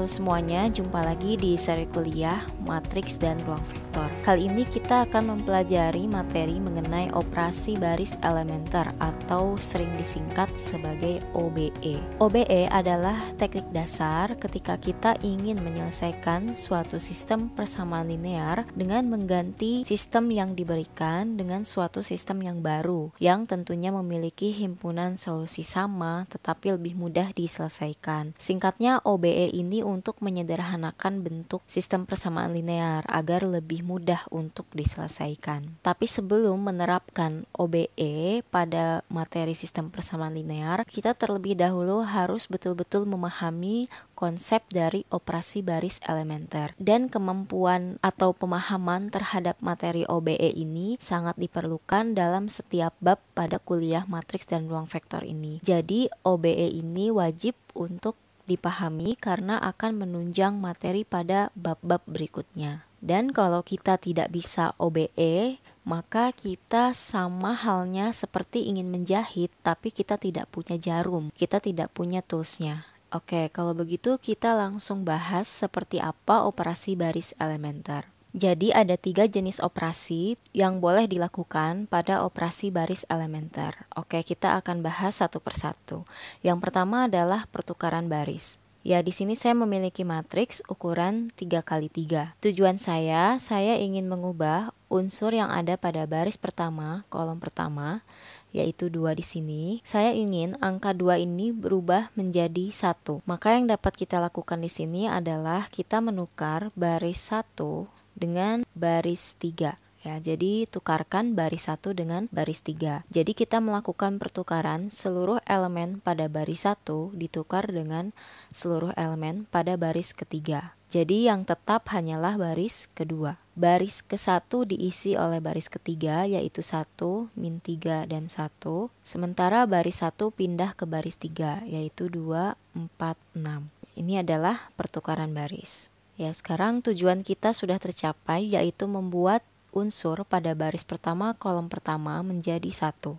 Halo semuanya, jumpa lagi di seri kuliah Matriks dan Ruang Vektor. Kali ini kita akan mempelajari materi mengenai operasi baris elementer atau sering disingkat sebagai OBE. OBE adalah teknik dasar ketika kita ingin menyelesaikan suatu sistem persamaan linear dengan mengganti sistem yang diberikan dengan suatu sistem yang baru, yang tentunya memiliki himpunan solusi sama tetapi lebih mudah diselesaikan. Singkatnya, OBE ini untuk menyederhanakan bentuk sistem persamaan linear agar lebih mudah untuk diselesaikan. Tapi sebelum menerapkan OBE pada materi sistem persamaan linear, kita terlebih dahulu harus betul-betul memahami konsep dari operasi baris elementer. Dan kemampuan atau pemahaman terhadap materi OBE ini sangat diperlukan dalam setiap bab pada kuliah matriks dan ruang vektor ini. Jadi OBE ini wajib untuk dipahami karena akan menunjang materi pada bab-bab berikutnya. Dan kalau kita tidak bisa OBE, maka kita sama halnya seperti ingin menjahit tapi kita tidak punya jarum, kita tidak punya toolsnya. Oke, kalau begitu kita langsung bahas seperti apa operasi baris elementer. Jadi ada 3 jenis operasi yang boleh dilakukan pada operasi baris elementer. Oke, kita akan bahas satu persatu. Yang pertama adalah pertukaran baris. Ya, di sini saya memiliki matriks ukuran 3x3. Tujuan saya ingin mengubah unsur yang ada pada baris pertama, kolom pertama, yaitu 2 di sini. Saya ingin angka 2 ini berubah menjadi 1. Maka yang dapat kita lakukan di sini adalah kita menukar baris 1 dengan baris 3. Ya, jadi tukarkan baris 1 dengan baris 3. Jadi kita melakukan pertukaran seluruh elemen pada baris 1 ditukar dengan seluruh elemen pada baris ketiga. Jadi yang tetap hanyalah baris kedua. Baris ke-1 diisi oleh baris ketiga yaitu 1, min 3, dan 1. Sementara baris 1 pindah ke baris 3 yaitu 2, 4, 6. Ini adalah pertukaran baris. Ya, sekarang tujuan kita sudah tercapai yaitu membuat unsur pada baris pertama kolom pertama menjadi 1.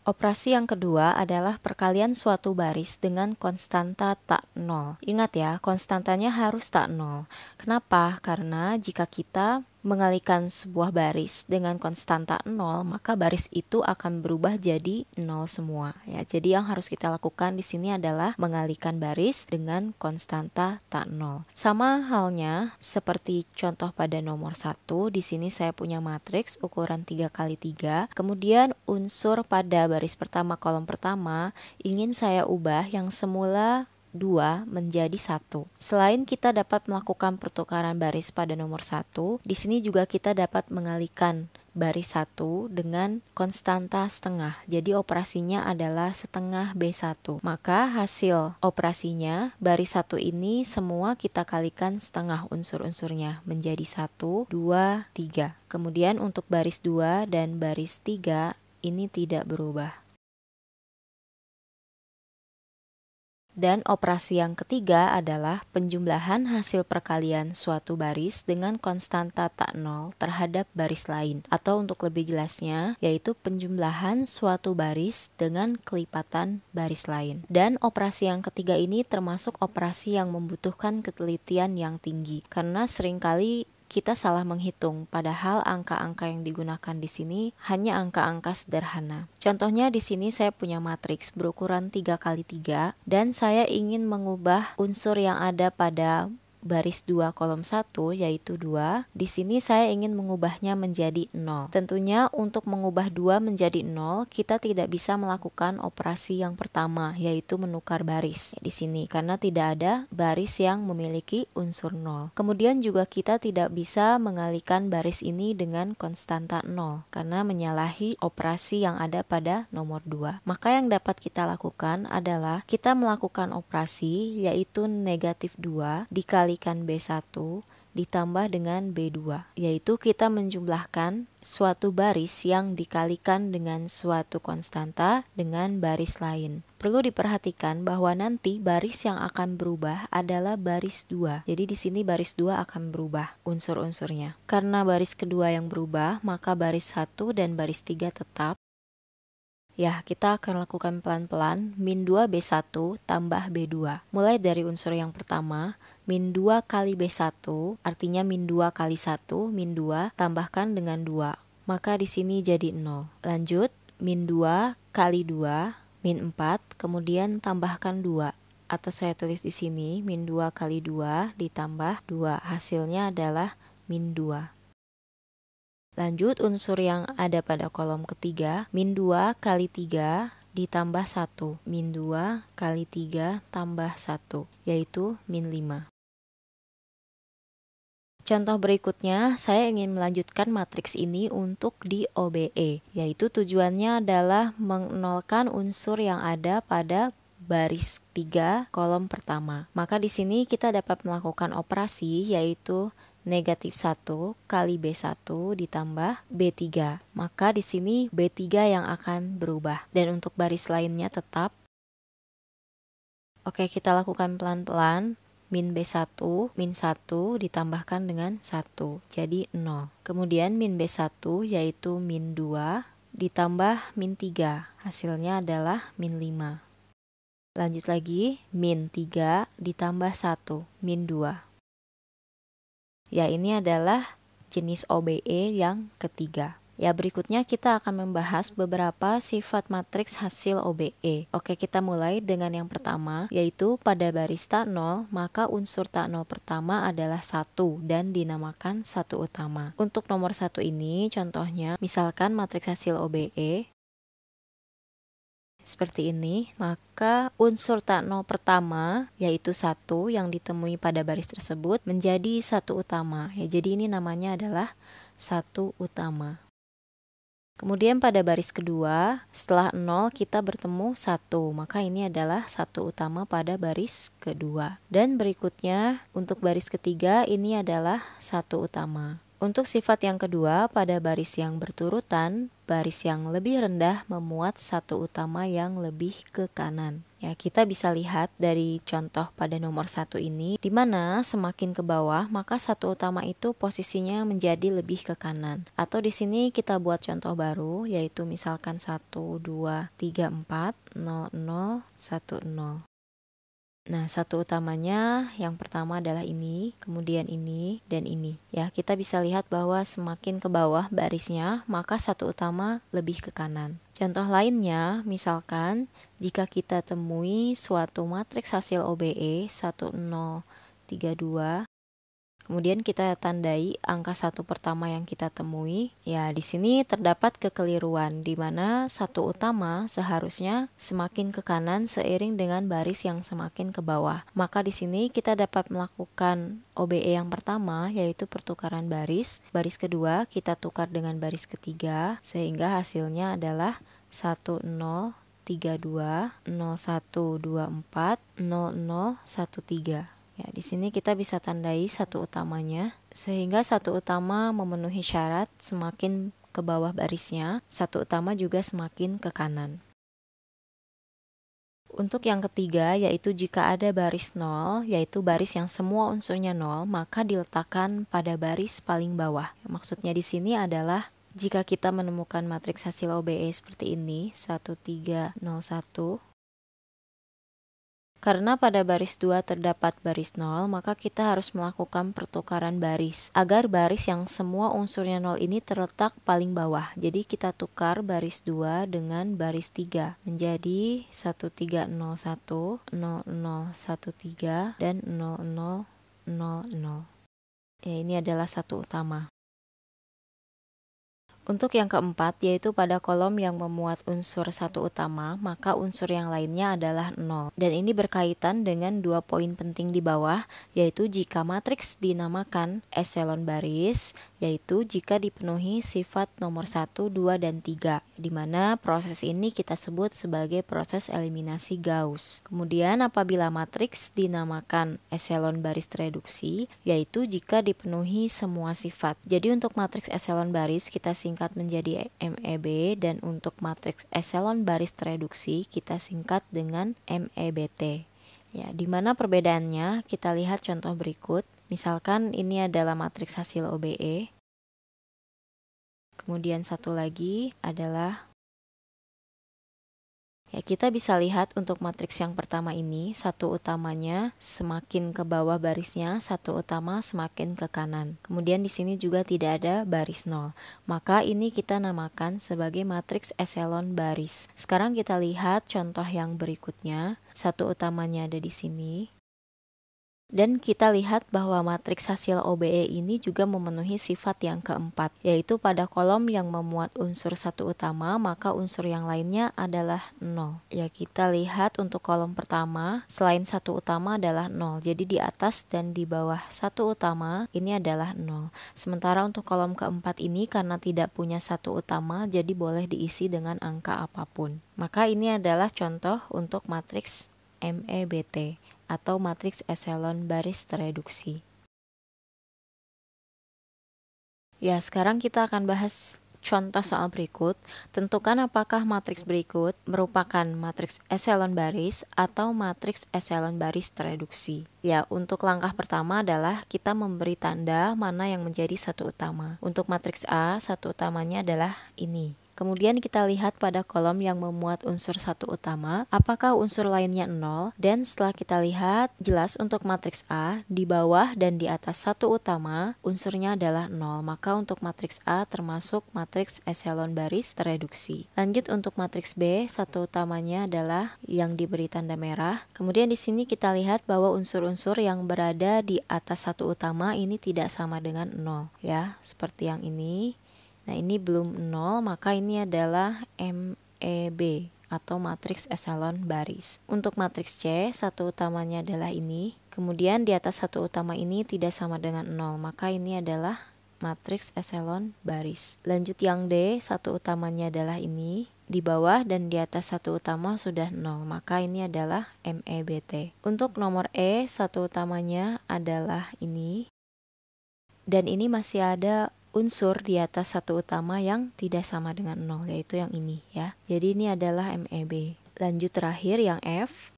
Operasi yang kedua adalah perkalian suatu baris dengan konstanta tak nol. Ingat ya, konstantanya harus tak nol. Kenapa? Karena jika kita mengalikan sebuah baris dengan konstanta 0, maka baris itu akan berubah jadi 0 semua. Ya, jadi yang harus kita lakukan di sini adalah mengalihkan baris dengan konstanta tak nol. Sama halnya seperti contoh pada nomor 1, di sini saya punya matriks ukuran 3x3. Kemudian unsur pada baris pertama kolom pertama ingin saya ubah yang semula 2 menjadi 1. Selain kita dapat melakukan pertukaran baris pada nomor 1, di sini juga kita dapat mengalihkan baris 1 dengan konstanta setengah. Jadi operasinya adalah setengah B1. Maka hasil operasinya baris 1 ini semua kita kalikan setengah unsur-unsurnya menjadi 1, 2, 3. Kemudian untuk baris 2 dan baris 3 ini tidak berubah. Dan operasi yang ketiga adalah penjumlahan hasil perkalian suatu baris dengan konstanta tak nol terhadap baris lain. Atau untuk lebih jelasnya, yaitu penjumlahan suatu baris dengan kelipatan baris lain. Dan operasi yang ketiga ini termasuk operasi yang membutuhkan ketelitian yang tinggi. Karena seringkali kita salah menghitung, padahal angka-angka yang digunakan di sini hanya angka-angka sederhana. Contohnya di sini saya punya matriks berukuran 3x3 dan saya ingin mengubah unsur yang ada pada baris 2 kolom 1 yaitu 2. Di sini saya ingin mengubahnya menjadi 0. Tentunya untuk mengubah 2 menjadi 0, kita tidak bisa melakukan operasi yang pertama yaitu menukar baris di sini karena tidak ada baris yang memiliki unsur 0. Kemudian juga kita tidak bisa mengalihkan baris ini dengan konstanta 0 karena menyalahi operasi yang ada pada nomor 2. Maka yang dapat kita lakukan adalah kita melakukan operasi yaitu negatif 2 dikalikan B1 ditambah dengan B2, yaitu kita menjumlahkan suatu baris yang dikalikan dengan suatu konstanta dengan baris lain. Perlu diperhatikan bahwa nanti baris yang akan berubah adalah baris 2. Jadi di sini baris 2 akan berubah unsur-unsurnya. Karena baris kedua yang berubah, maka baris 1 dan baris 3 tetap. Ya, kita akan lakukan pelan-pelan. Min 2B1 tambah B2. Mulai dari unsur yang pertama, min 2 kali B1, artinya min 2 kali 1, min 2, tambahkan dengan 2. Maka di sini jadi 0. Lanjut, min 2 kali 2, min 4, kemudian tambahkan 2. Atau saya tulis di sini, min 2 kali 2 ditambah 2. Hasilnya adalah min 2. Lanjut, unsur yang ada pada kolom ketiga, min 2 kali 3 ditambah 1. Min 2 kali 3 tambah 1, yaitu min 5. Contoh berikutnya, saya ingin melanjutkan matriks ini untuk di OBE, yaitu tujuannya adalah menolkan unsur yang ada pada baris 3 kolom pertama. Maka di sini kita dapat melakukan operasi, yaitu negatif 1 kali B1 ditambah B3. Maka di sini B3 yang akan berubah. Dan untuk baris lainnya tetap. Oke, kita lakukan pelan-pelan. Min B1, min 1 ditambahkan dengan 1. Jadi 0. Kemudian min B1 yaitu min 2 ditambah min 3. Hasilnya adalah min 5. Lanjut lagi, min 3 ditambah 1, min 2. Ya, ini adalah jenis OBE yang ketiga. Ya, berikutnya kita akan membahas beberapa sifat matriks hasil OBE. Oke, kita mulai dengan yang pertama, yaitu pada baris tak 0, maka unsur tak 0 pertama adalah 1 dan dinamakan satu utama. Untuk nomor 1 ini, contohnya, misalkan matriks hasil OBE, seperti ini, maka unsur tak 0 pertama yaitu 1 yang ditemui pada baris tersebut menjadi satu utama. Ya, jadi ini namanya adalah satu utama. Kemudian pada baris kedua, setelah 0 kita bertemu 1, maka ini adalah satu utama pada baris kedua. Dan berikutnya untuk baris ketiga ini adalah satu utama. Untuk sifat yang kedua, pada baris yang berturutan, baris yang lebih rendah memuat satu utama yang lebih ke kanan. Ya, kita bisa lihat dari contoh pada nomor 1 ini, di mana semakin ke bawah, maka satu utama itu posisinya menjadi lebih ke kanan. Atau di sini kita buat contoh baru, yaitu misalkan 1, 2, 3, 4, 0, 0, 1, 0. Nah, satu utamanya yang pertama adalah ini, kemudian ini, dan ini. Ya, kita bisa lihat bahwa semakin ke bawah barisnya, maka satu utama lebih ke kanan. Contoh lainnya, misalkan jika kita temui suatu matriks hasil OBE 1032, kemudian kita tandai angka 1 pertama yang kita temui. Ya, di sini terdapat kekeliruan di mana satu utama seharusnya semakin ke kanan seiring dengan baris yang semakin ke bawah. Maka di sini kita dapat melakukan OBE yang pertama, yaitu pertukaran baris. Baris kedua kita tukar dengan baris ketiga sehingga hasilnya adalah 1032, 0124, 0013. Ya, di sini kita bisa tandai satu utamanya, sehingga satu utama memenuhi syarat semakin ke bawah barisnya, satu utama juga semakin ke kanan. Untuk yang ketiga, yaitu jika ada baris 0, yaitu baris yang semua unsurnya 0, maka diletakkan pada baris paling bawah. Maksudnya di sini adalah jika kita menemukan matriks hasil OBE seperti ini, 1301, karena pada baris 2 terdapat baris 0, maka kita harus melakukan pertukaran baris agar baris yang semua unsurnya 0 ini terletak paling bawah. Jadi kita tukar baris 2 dengan baris 3 menjadi 1301, 0013, dan 0000. Ya, ini adalah satu utama. Untuk yang keempat, yaitu pada kolom yang memuat unsur satu utama, maka unsur yang lainnya adalah 0. Dan ini berkaitan dengan dua poin penting di bawah, yaitu jika matriks dinamakan eselon baris, yaitu jika dipenuhi sifat nomor 1, 2, dan 3, di mana proses ini kita sebut sebagai proses eliminasi Gauss. Kemudian apabila matriks dinamakan eselon baris reduksi, yaitu jika dipenuhi semua sifat. Jadi untuk matriks eselon baris kita singkat menjadi MEB, dan untuk matriks eselon baris reduksi kita singkat dengan MEBT. Ya, di mana perbedaannya kita lihat contoh berikut. Misalkan ini adalah matriks hasil OBE. Kemudian satu lagi adalah Ya, kita bisa lihat untuk matriks yang pertama ini, satu utamanya semakin ke bawah barisnya, satu utama semakin ke kanan. Kemudian di sini juga tidak ada baris 0. Maka ini kita namakan sebagai matriks eselon baris. Sekarang kita lihat contoh yang berikutnya. Satu utamanya ada di sini. Dan kita lihat bahwa matriks hasil OBE ini juga memenuhi sifat yang keempat, yaitu pada kolom yang memuat unsur satu utama, maka unsur yang lainnya adalah 0. Ya, kita lihat untuk kolom pertama, selain satu utama adalah 0. Jadi di atas dan di bawah satu utama ini adalah 0. Sementara untuk kolom keempat ini karena tidak punya satu utama, jadi boleh diisi dengan angka apapun. Maka ini adalah contoh untuk matriks MEBT atau matriks eselon baris tereduksi. Ya, sekarang kita akan bahas contoh soal berikut. Tentukan apakah matriks berikut merupakan matriks eselon baris atau matriks eselon baris tereduksi. Ya, untuk langkah pertama adalah kita memberi tanda mana yang menjadi satu utama. Untuk matriks A, satu utamanya adalah ini. Kemudian kita lihat pada kolom yang memuat unsur satu utama, apakah unsur lainnya 0, dan setelah kita lihat, jelas untuk matriks A, di bawah dan di atas satu utama, unsurnya adalah 0, maka untuk matriks A termasuk matriks eselon baris tereduksi. Lanjut untuk matriks B, satu utamanya adalah yang diberi tanda merah, kemudian di sini kita lihat bahwa unsur-unsur yang berada di atas satu utama ini tidak sama dengan 0, ya, seperti yang ini. Nah, ini belum 0, maka ini adalah MEB atau matriks eselon baris. Untuk matriks C, satu utamanya adalah ini. Kemudian di atas satu utama ini tidak sama dengan 0, maka ini adalah matriks eselon baris. Lanjut yang D, satu utamanya adalah ini. Di bawah dan di atas satu utama sudah 0, maka ini adalah MEBT. Untuk nomor E, satu utamanya adalah ini. Dan ini masih ada unsur di atas satu utama yang tidak sama dengan 0, yaitu yang ini ya. Jadi ini adalah MEB. Lanjut terakhir yang F.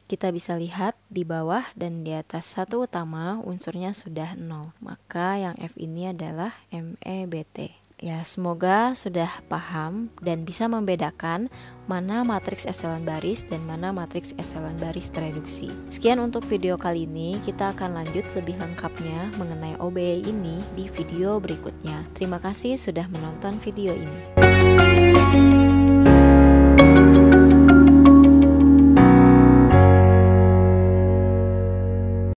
Kita bisa lihat di bawah dan di atas satu utama unsurnya sudah 0. Maka yang F ini adalah MEBT. Ya, semoga sudah paham dan bisa membedakan mana matriks eselon baris dan mana matriks eselon baris tereduksi. Sekian untuk video kali ini, kita akan lanjut lebih lengkapnya mengenai OBE ini di video berikutnya. Terima kasih sudah menonton video ini.